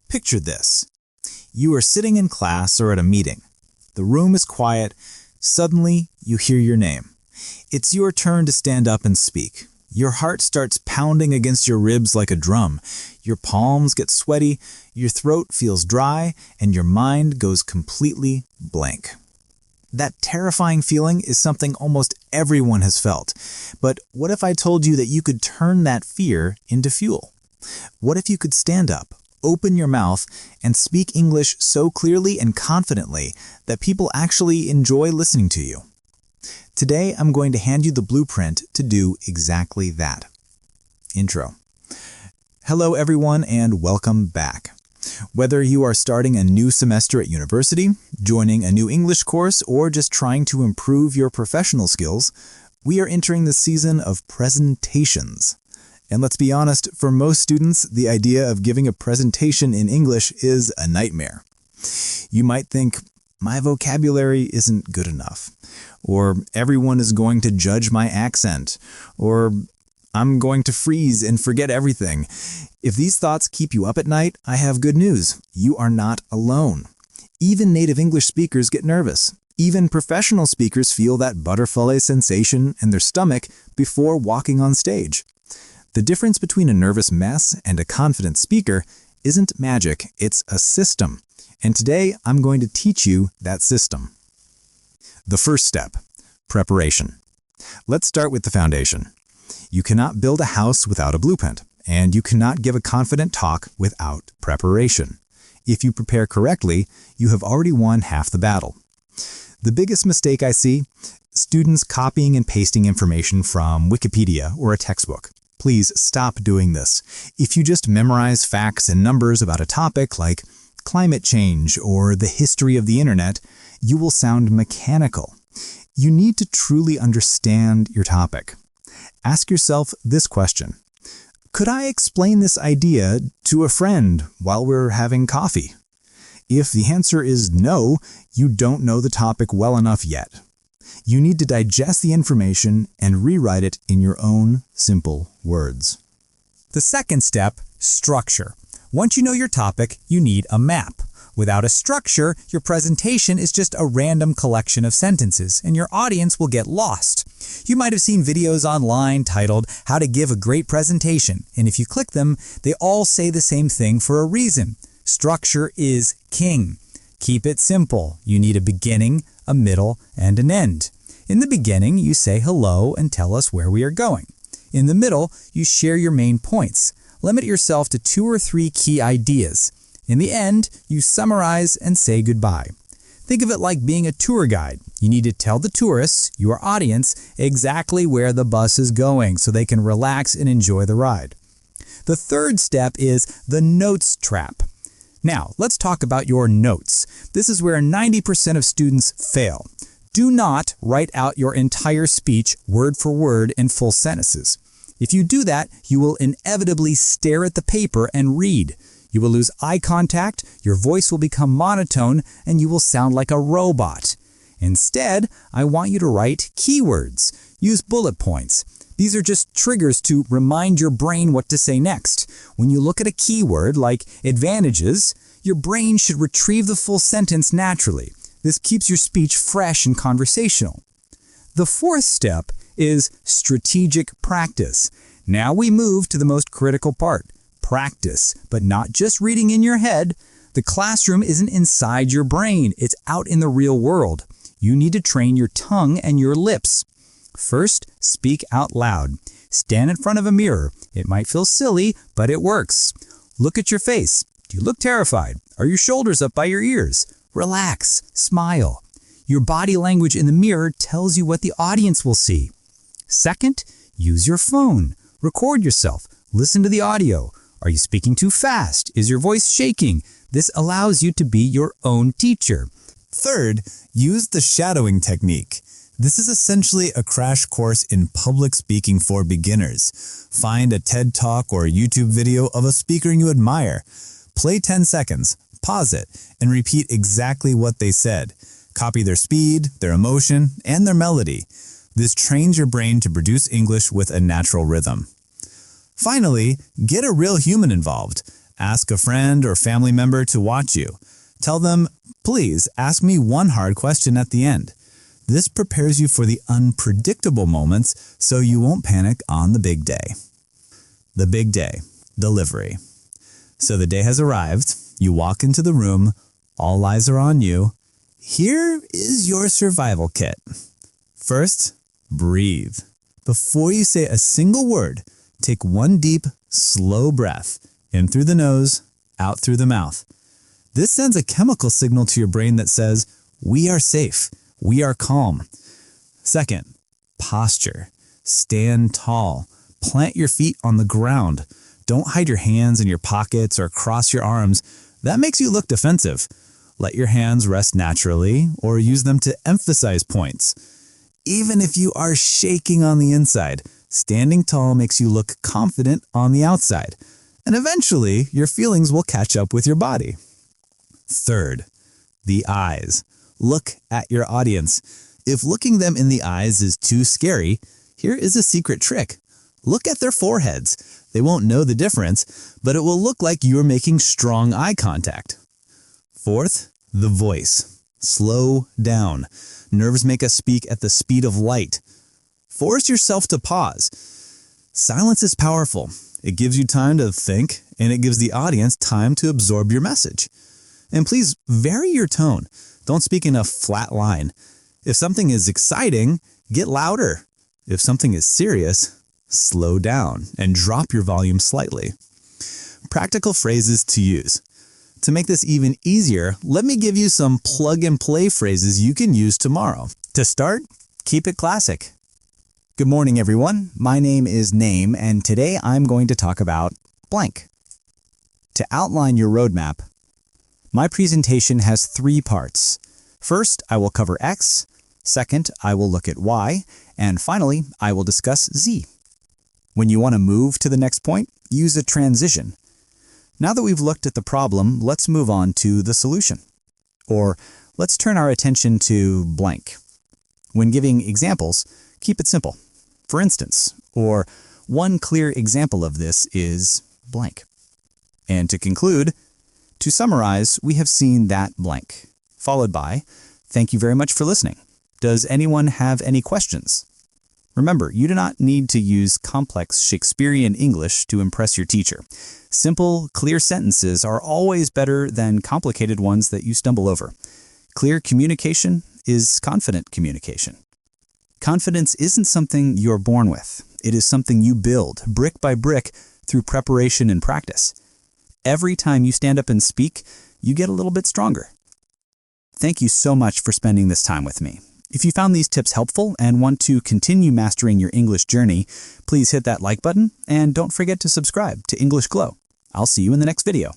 Picture this. You are sitting in class or at a meeting. The room is quiet. Suddenly, you hear your name. It's your turn to stand up and speak. Your heart starts pounding against your ribs like a drum. Your palms get sweaty, your throat feels dry, and your mind goes completely blank. That terrifying feeling is something almost everyone has felt. But what if I told you that you could turn that fear into fuel? What if you could stand up, open your mouth, and speak English so clearly and confidently that people actually enjoy listening to you? Today, I'm going to hand you the blueprint to do exactly that. Intro. Hello, everyone, and welcome back. Whether you are starting a new semester at university, joining a new English course, or just trying to improve your professional skills, we are entering the season of presentations. And let's be honest, for most students, the idea of giving a presentation in English is a nightmare. You might think, my vocabulary isn't good enough, or everyone is going to judge my accent, or I'm going to freeze and forget everything. If these thoughts keep you up at night, I have good news. You are not alone. Even native English speakers get nervous. Even professional speakers feel that butterfly sensation in their stomach before walking on stage. The difference between a nervous mess and a confident speaker isn't magic, it's a system. And today, I'm going to teach you that system. The first step, preparation. Let's start with the foundation. You cannot build a house without a blueprint, and you cannot give a confident talk without preparation. If you prepare correctly, you have already won half the battle. The biggest mistake I see, students copying and pasting information from Wikipedia or a textbook. Please stop doing this. If you just memorize facts and numbers about a topic like climate change or the history of the internet, you will sound mechanical. You need to truly understand your topic. Ask yourself this question. Could I explain this idea to a friend while we're having coffee? If the answer is no, you don't know the topic well enough yet. You need to digest the information and rewrite it in your own simple words. The second step, structure. Once you know your topic, you need a map. Without a structure, your presentation is just a random collection of sentences, and your audience will get lost. You might have seen videos online titled, How to Give a Great Presentation, and if you click them, they all say the same thing for a reason. Structure is king. Keep it simple. You need a beginning, a middle, and an end. In the beginning, you say hello and tell us where we are going. In the middle, you share your main points. Limit yourself to 2 or 3 key ideas. In the end, you summarize and say goodbye. Think of it like being a tour guide. You need to tell the tourists, your audience, exactly where the bus is going so they can relax and enjoy the ride. The third step is the notes trap. Now, let's talk about your notes. This is where 90% of students fail. Do not write out your entire speech word for word in full sentences. If you do that, you will inevitably stare at the paper and read. You will lose eye contact, your voice will become monotone, and you will sound like a robot. Instead, I want you to write keywords. Use bullet points. These are just triggers to remind your brain what to say next. When you look at a keyword like advantages, your brain should retrieve the full sentence naturally. This keeps your speech fresh and conversational. The fourth step is strategic practice. Now we move to the most critical part, practice, but not just reading in your head. The classroom isn't inside your brain, it's out in the real world. You need to train your tongue and your lips. First, speak out loud. Stand in front of a mirror. It might feel silly, but it works. Look at your face. Do you look terrified? Are your shoulders up by your ears? Relax. Smile. Your body language in the mirror tells you what the audience will see. Second, use your phone. Record yourself. Listen to the audio. Are you speaking too fast? Is your voice shaking? This allows you to be your own teacher. Third, use the shadowing technique. This is essentially a crash course in public speaking for beginners. Find a TED Talk or YouTube video of a speaker you admire. Play 10 seconds, pause it, and repeat exactly what they said. Copy their speed, their emotion, and their melody. This trains your brain to produce English with a natural rhythm. Finally, get a real human involved. Ask a friend or family member to watch you. Tell them, please ask me one hard question at the end. This prepares you for the unpredictable moments so you won't panic on the big day. The big day, delivery. So the day has arrived. You walk into the room. All eyes are on you. Here is your survival kit. First, breathe. Before you say a single word, take one deep, slow breath. In through the nose, out through the mouth. This sends a chemical signal to your brain that says, we are safe, we are calm. Second, posture. Stand tall. Plant your feet on the ground. Don't hide your hands in your pockets or cross your arms. That makes you look defensive. Let your hands rest naturally or use them to emphasize points. Even if you are shaking on the inside, standing tall makes you look confident on the outside. And eventually, your feelings will catch up with your body. Third, the eyes. Look at your audience. If looking them in the eyes is too scary, here is a secret trick. Look at their foreheads. They won't know the difference, but it will look like you're making strong eye contact. Fourth, the voice. Slow down. Nerves make us speak at the speed of light. Force yourself to pause. Silence is powerful. It gives you time to think, and it gives the audience time to absorb your message. And please vary your tone. Don't speak in a flat line. If something is exciting, get louder. If something is serious, slow down and drop your volume slightly. Practical phrases to use. To make this even easier, let me give you some plug-and-play phrases you can use tomorrow. To start, keep it classic. Good morning, everyone. My name is Name, and today I'm going to talk about blank. To outline your roadmap, my presentation has 3 parts. First, I will cover X. Second, I will look at Y. And finally, I will discuss Z. When you want to move to the next point, use a transition. Now that we've looked at the problem, let's move on to the solution. Or let's turn our attention to blank. When giving examples, keep it simple. For instance, or one clear example of this is blank. And to conclude, to summarize, we have seen that blank, followed by, thank you very much for listening. Does anyone have any questions? Remember, you do not need to use complex Shakespearean English to impress your teacher. Simple, clear sentences are always better than complicated ones that you stumble over. Clear communication is confident communication. Confidence isn't something you're born with. It is something you build, brick by brick, through preparation and practice. Every time you stand up and speak, you get a little bit stronger. Thank you so much for spending this time with me. If you found these tips helpful and want to continue mastering your English journey, please hit that like button and don't forget to subscribe to English Glow. I'll see you in the next video.